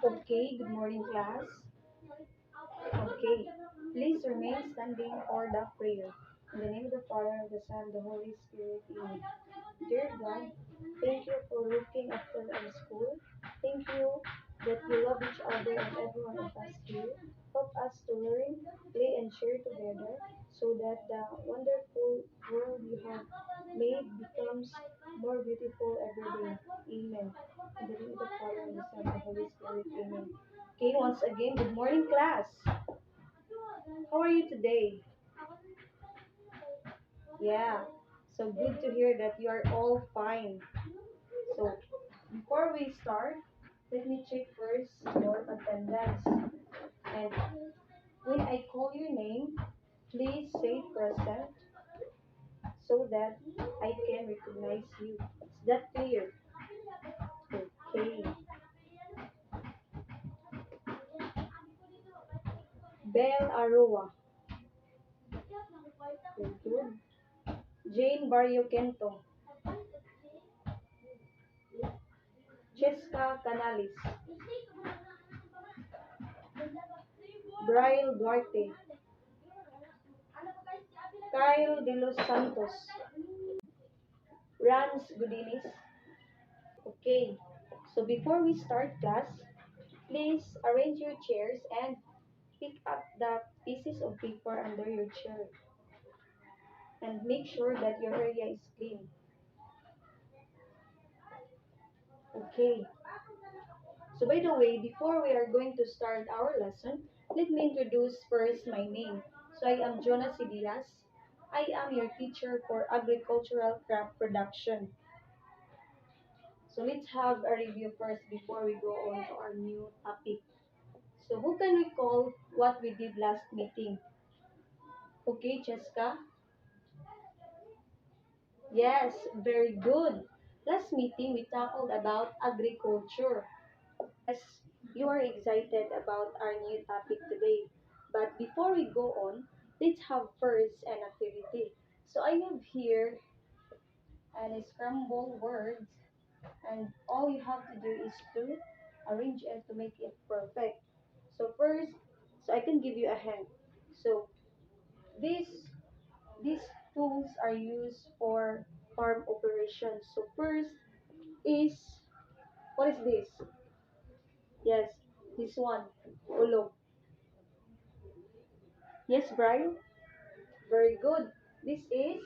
Okay, good morning, class. Okay, please remain standing for the prayer. In the name of the Father, and the Son, and the Holy Spirit, amen. Dear God, thank you for looking after our school. Thank you that you love each other and every one of us here. Help us to learn, play, and share together so that the wonderful world you have made becomes more beautiful every day. Amen. In the name of the Father, and the Son, and the Holy Spirit, amen. Okay, once again, good morning, class. How are you today? Yeah, so good to hear that you are all fine. So, before we start, let me check first your attendance. And when I call your name, please say present so that I can recognize you. Is that clear? Okay. Bel Aroa. Very good. Jane Barrio Kento. Cheska Canales. Brian Duarte. Kyle De Los Santos. Rans Gudinis. Okay. So before we start class, please arrange your chairs and pick up the pieces of paper under your chair and make sure that your area is clean. Okay. So by the way, before we are going to start our lesson, let me introduce first my name. So I am Jonas Diaz. I am your teacher for agricultural crop production. So let's have a review first before we go on to our new topic. So who can recall what we did last meeting? Okay, Cheska? Yes, very good. Last meeting we tackled about agriculture. Yes, you are excited about our new topic today. But before we go on, let's have first an activity. So I have here an scramble words, and all you have to do is to arrange it to make it perfect. So first, so I can give you a hint. So these these tools are used for farm operations. So first is, what is this? Yes, this one. Ulo. Yes, Brian. Very good. This is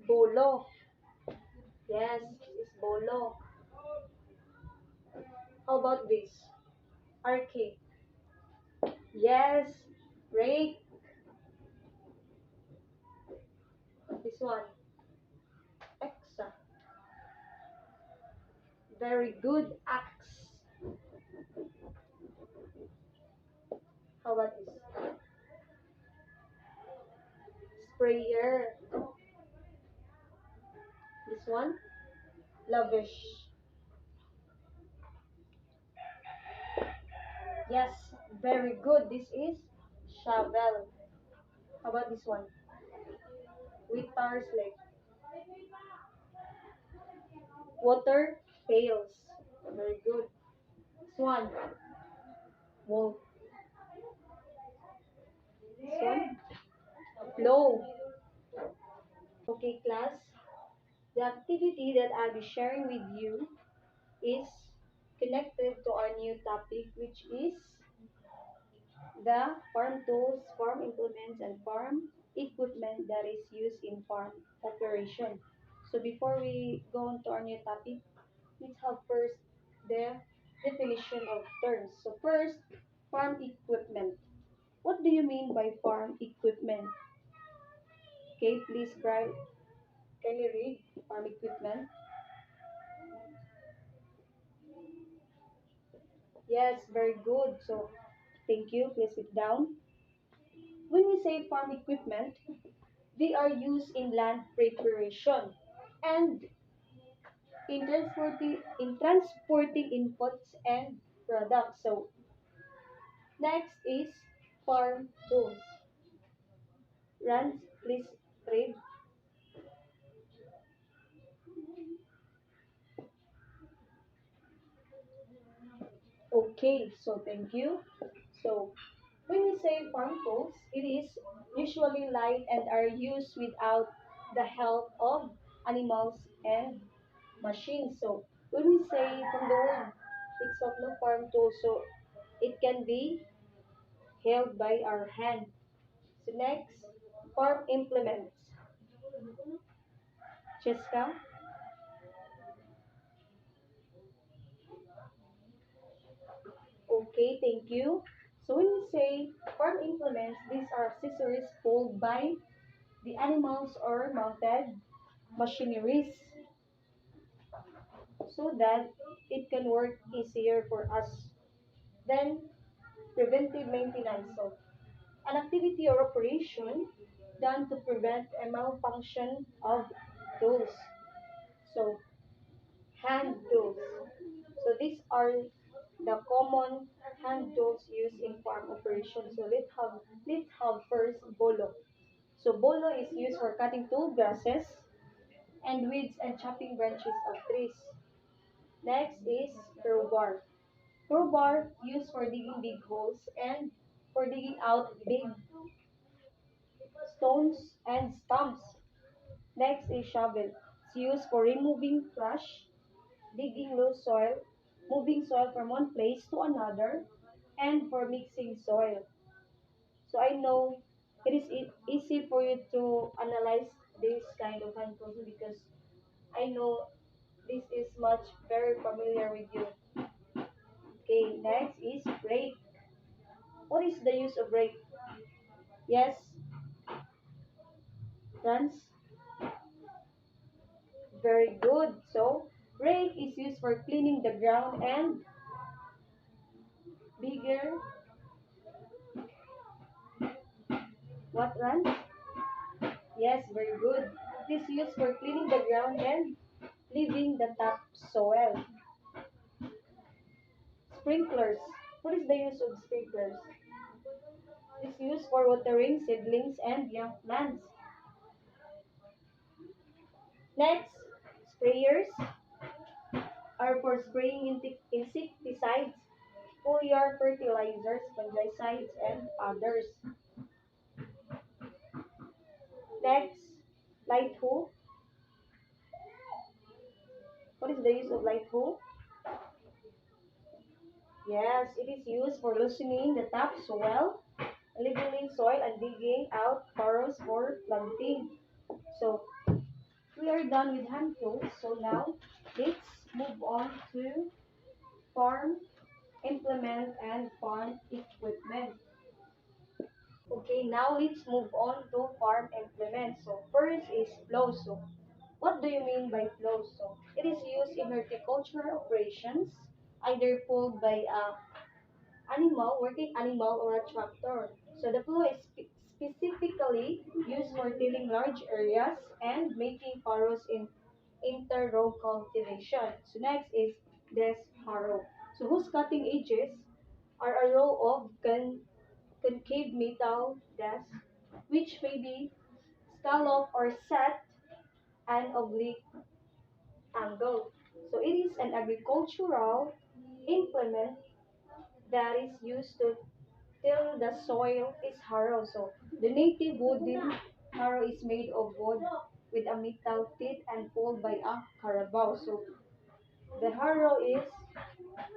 bolo. Yes, this is bolo. How about this? Arcade. Yes. Rake. This one. Exa. Very good. Axe. How about this? Sprayer. This one. Lavish. Yes. Very good. This is shovel. How about this one? With tar slip. Water pails. Very good. This one. Wolf. This one. Flow. Okay, class. The activity that I'll be sharing with you is connected to our new topic, which is the farm tools, farm implements, and farm equipment that is used in farm operation. So before we go on to our new topic, let's have first the definition of terms. So first, farm equipment. What do you mean by farm equipment? Okay, please, Brian, can you read farm equipment? Yes, very good. So, thank you. Please sit down. When we say farm equipment, they are used in land preparation and in transporting inputs and products. So, next is farm tools. Rans, please read. Okay, so thank you. So when we say farm tools, it is usually light and are used without the help of animals and machines. So when we say from the word itself, no farm tools, so it can be held by our hand. So next, farm implements. Cheska, okay, thank you. So when we say farm implements, these are accessories pulled by the animals or mounted machineries so that it can work easier for us. Then preventive maintenance. So an activity or operation done to prevent a malfunction of tools. So hand tools. So these are the common hand tools used in farm operations. So let's have first bolo. So bolo is used for cutting tall grasses and weeds and chopping branches of trees. Next is crowbar. Crowbar used for digging big holes and for digging out big stones and stumps. Next is shovel. It's used for removing trash, digging loose soil, moving soil from one place to another, and for mixing soil. So I know it is easy for you to analyze this kind of hand tools because I know this is much very familiar with you. Okay, next is rake. What is the use of rake? Yes, Franz? Very good. So, rake is used for cleaning the ground and bigger. What, Franz? Yes, very good. It is used for cleaning the ground and leaving the top soil. Sprinklers. What is the use of sprinklers? It's used for watering seedlings and young plants. Next, sprayers are for spraying insecticides, foliar fertilizers, fungicides, and others. Next, light hoe. What is the use of light hoe? Yes, it is used for loosening the topsoil, leveling soil, and digging out furrows for planting. So, we are done with hand tools. So now, let's move on to farm implement and farm equipment. Okay, now let's move on to farm implement. So first is plow. So what do you mean by plow? So it is used in horticultural operations, either pulled by a working animal, or a tractor. So the plow is specifically used for tilling large areas and making furrows in inter-row cultivation. So next is this harrow. So whose cutting edges are a row of concave metal discs which may be scalloped or set an oblique angle. So it is an agricultural implement that is used to till the soil is harrow. So the native wooden harrow is made of wood with a metal teeth and pulled by a carabao. So the harrow is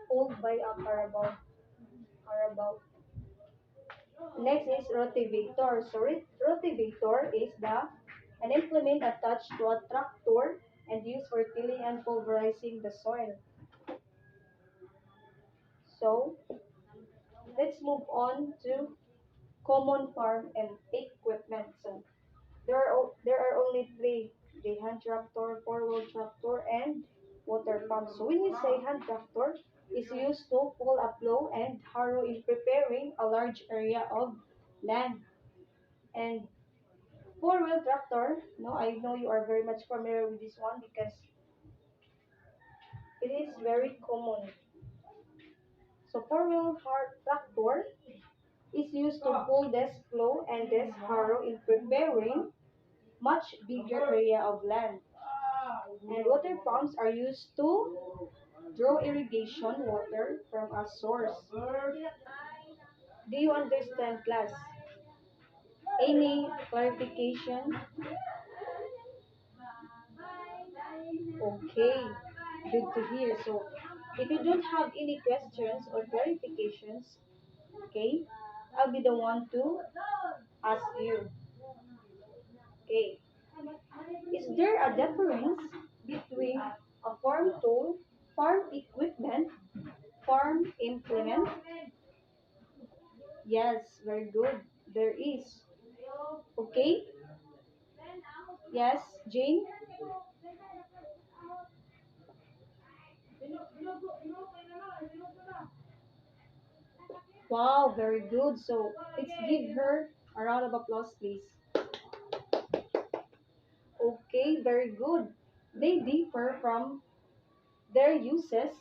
pulled by a carabao. Next is rotivator. So rotivator is the an implement attached to a tractor and used for tilling and pulverizing the soil. So let's move on to common farm and equipment. So there are only three: the hand tractor, four-wheel tractor, and water pump. So when we say hand tractor, is used to pull a plow and harrow in preparing a large area of land. And four-wheel tractor, no, I know you are very much familiar with this one because it is very common. So four-wheel tractor is used to pull this plow and this harrow in preparing much bigger area of land. And water pumps are used to draw irrigation water from a source. Do you understand, class? Any clarification? Okay, good to hear. So, if you don't have any questions or clarifications, okay, I'll be the one to ask you. Okay, is there a difference between a farm tool, farm equipment, farm implement? Yes, very good. There is. Okay? Yes, Jane? Wow, very good. So let's give her a round of applause, please. Okay, very good. They differ from their uses,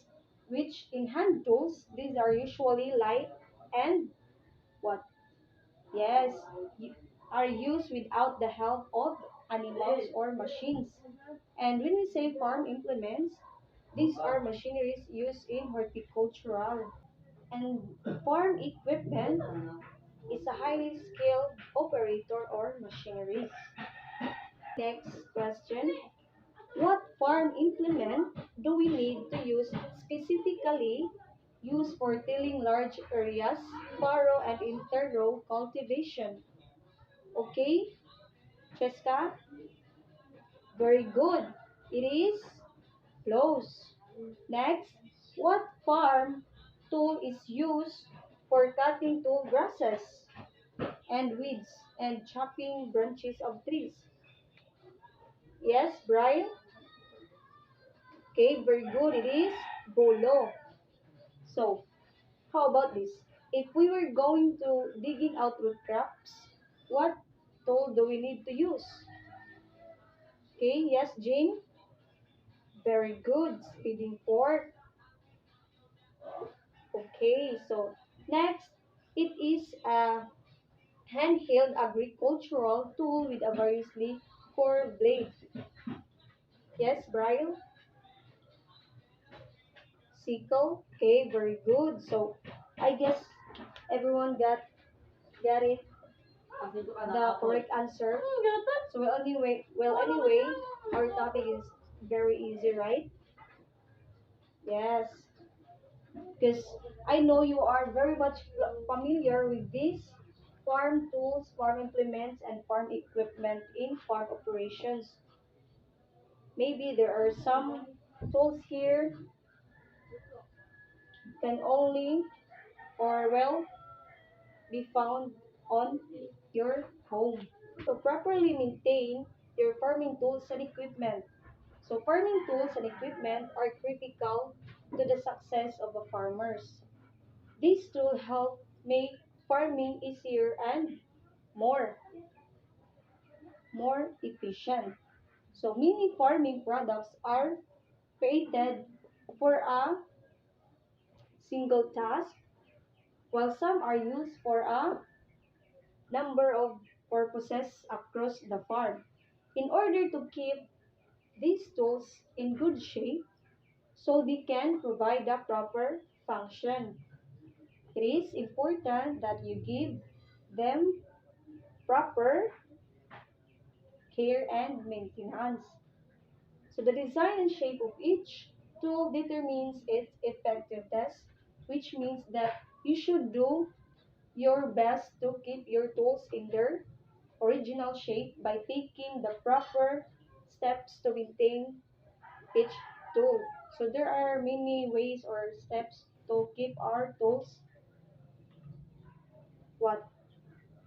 which in hand tools, these are usually light and what? Yes, are used without the help of animals or machines. And when we say farm implements, these are machineries used in horticultural. And farm equipment is a highly skilled operator or machinery. Next question. What farm implement do we need to use specifically used for tilling large areas, furrow and inter-row cultivation? Okay, Cheska? Very good. It is close. Next, what farm tool is used for cutting tall grasses and weeds and chopping branches of trees? Yes, Brian? Okay, very good. It is bolo. So, how about this? If we were going to digging out root crops, what tool do we need to use? Okay, yes, Jane? Very good. Speeding fork. Okay, so next, it is a handheld agricultural tool with a variously curved blade. Yes, Brian? Sickle? Okay, very good. So, I guess everyone got it, the correct answer. So, well, anyway, our topic is very easy, right? Yes, because I know you are very much familiar with these farm tools, farm implements, and farm equipment in farm operations. Maybe there are some tools here can only or well be found on your home. So properly maintain your farming tools and equipment. So farming tools and equipment are critical to the success of a farmers. These tools help make farming easier and more more efficient. So many farming products are created for a single task, while some are used for a number of purposes across the farm. In order to keep these tools in good shape so they can provide a proper function, it is important that you give them proper care and maintenance. So the design and shape of each tool determines its effectiveness, which means that you should do your best to keep your tools in their original shape by taking the proper steps to maintain each tool. So there are many ways or steps to keep our tools what?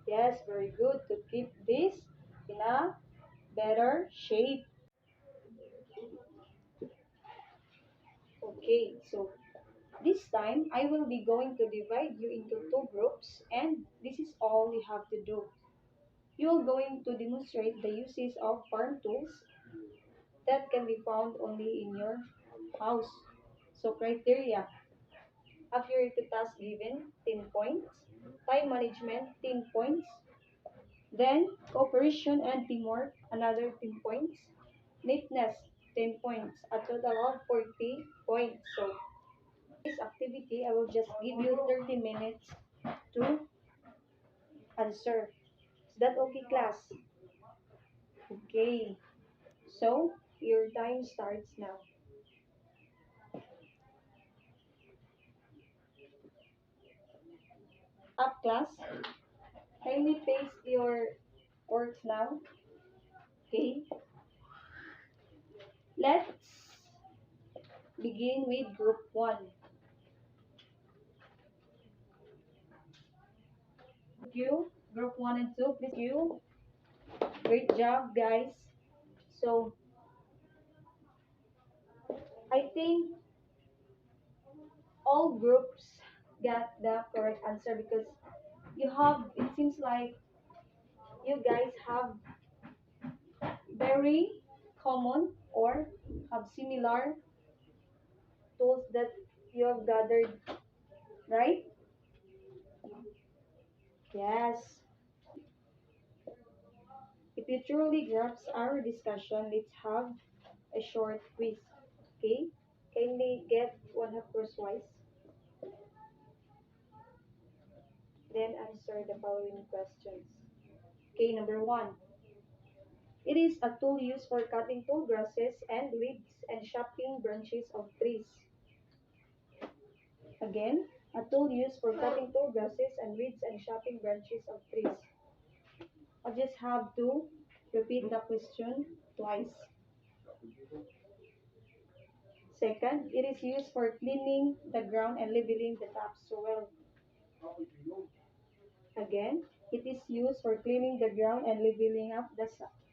Yes, very good. To keep this in a better shape. Okay, so this time I will be going to divide you into two groups and this is all you have to do. You are going to demonstrate the uses of farm tools that can be found only in your house. So criteria, accurate task given, 10 points. Time management, 10 points. Then cooperation and teamwork, another 10 points. Neatness, 10 points, a total of 40 points. So, this activity, I will just give you 30 minutes to answer. Is that okay, class? Okay. So, your time starts now. Up, class. Kindly paste your works now. Okay. Let's begin with group 1. Thank you. Group 1 and 2, please. Thank you. Great job, guys. So, I think all groups got the correct answer because it seems like you guys have very common or have similar tools that you have gathered, right? Yes. If you truly grasp our discussion, let's have a short quiz. Okay? Kindly get 100 twice, then answer the following questions. Okay, number 1. It is a tool used for cutting tall grasses and weeds and chopping branches of trees. Again, a tool used for cutting tall grasses and weeds and chopping branches of trees. I just have to repeat the question twice. Second, it is used for cleaning the ground and leveling the topsoil. Again, it is used for cleaning the ground and leveling up the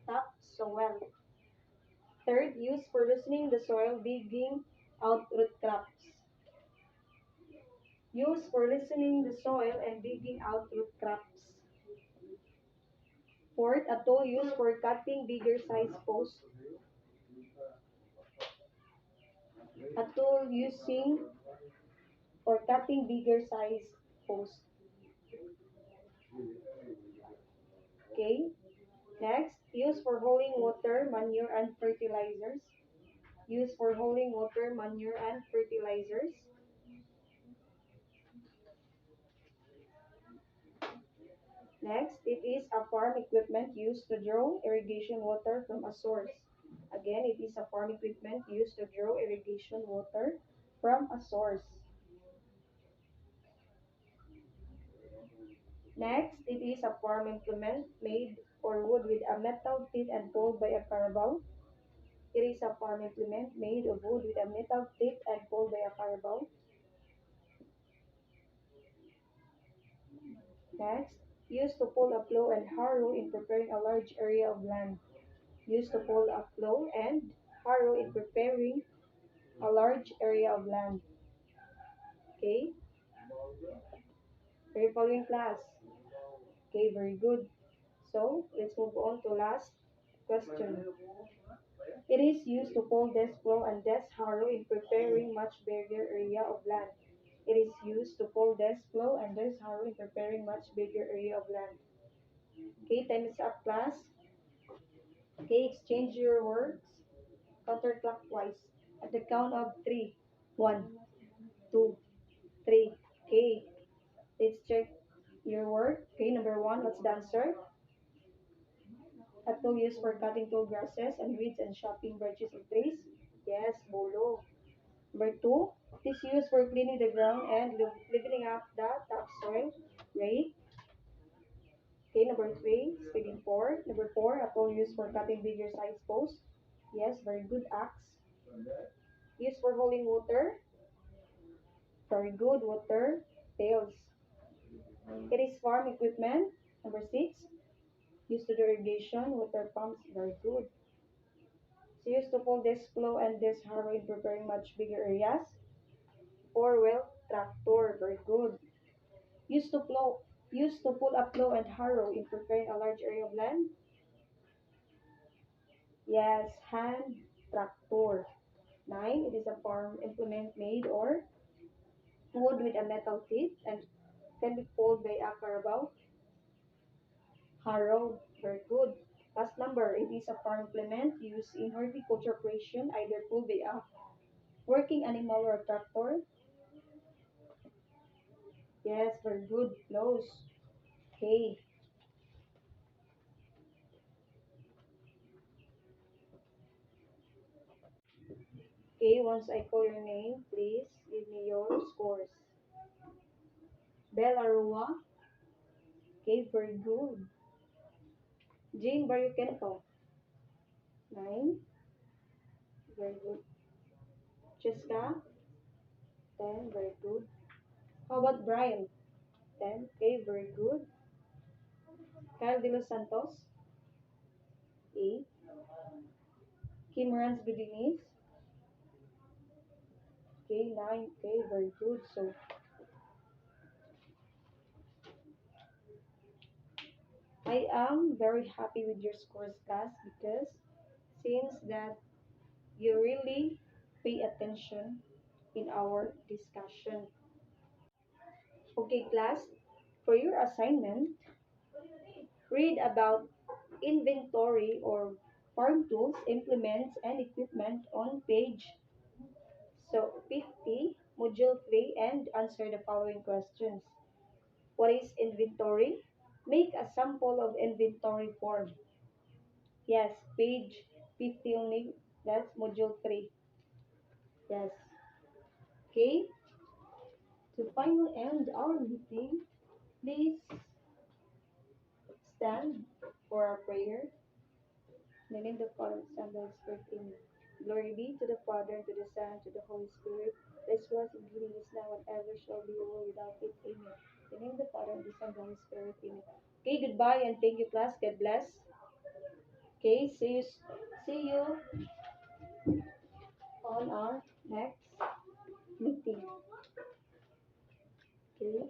topsoil. Third, used for loosening the soil, digging out root crops. Used for loosening the soil and digging out root crops. Fourth, a tool used for cutting bigger size posts. A tool using for cutting bigger size posts. Okay. Next, used for holding water, manure, and fertilizers. Used for holding water, manure, and fertilizers. Next, it is a farm equipment used to draw irrigation water from a source. Again, it is a farm equipment used to draw irrigation water from a source. Next, it is a farm implement made or wood with a metal teeth and pulled by a carabao. It is a farm implement made of wood with a metal tip and pulled by a carabao. Next, used to pull a plow and harrow in preparing a large area of land. Used to pull a plow and harrow in preparing a large area of land. Okay? Are you following, class? Okay, very good. So, let's move on to last question. It is used to pull desk plow and desk harrow in preparing much bigger area of land. It is used to pull desk plow and desk harrow in preparing much bigger area of land. Okay, time is up, class. Okay, exchange your words counterclockwise at the count of three. 1, 2, 3. Okay, let's check your word. Okay, number 1, what's the answer? A tool used for cutting tall grasses and weeds and chopping branches of trees. Yes, bolo. Number 2, it is used for cleaning the ground and leveling up the topsoil. Rake. Okay, number 3, speeding 4. Number 4, a tool used for cutting bigger size posts. Yes, very good. Axe. Used for holding water. Very good. Water. Pails. It is farm equipment. Number 6, used to do irrigation. Water pumps. Very good. It's used to pull this plow and this harrow in preparing much bigger areas. 4, well, tractor. Very good. Used to plow. Used to pull a plow and harrow in preparing a large area of land. Yes, hand tractor. 9, it is a farm implement made or wood with a metal teeth and can be pulled by a carabao. Harrow, very good. Last number, it is a farm implement used in horticulture operation, either pulled by a working animal or a tractor. Yes, very good. Close. Okay. Okay, once I call your name, please give me your scores. Bella Rua. Okay, very good. Jane Baruquento. 9. Very good. Cheska. 10. Very good. How about Brian? 10. Okay, very good. Kyle De Los Santos. 8. Kim Rans Gudinis. Okay, 9. Okay, very good. So, I am very happy with your scores, class, because since that you really pay attention in our discussion. Okay, class, for your assignment, read about inventory or farm tools, implements, and equipment on page 50, module 3, and answer the following questions. What is inventory? Make a sample of inventory form. Yes, page 50 only. That's module 3. Yes. Okay. To finally end our meeting, please stand for our prayer. In the name of the Father, Son, and the Holy Spirit, amen. Glory be to the Father, and to the Son, and to the Holy Spirit, as was in the beginning, is now, and ever shall be, world without it. Amen. In the name of the Father, and the Son, and the Holy Spirit, amen. Okay, goodbye, and thank you, class. God bless. Okay, see you on our next meeting. Okay.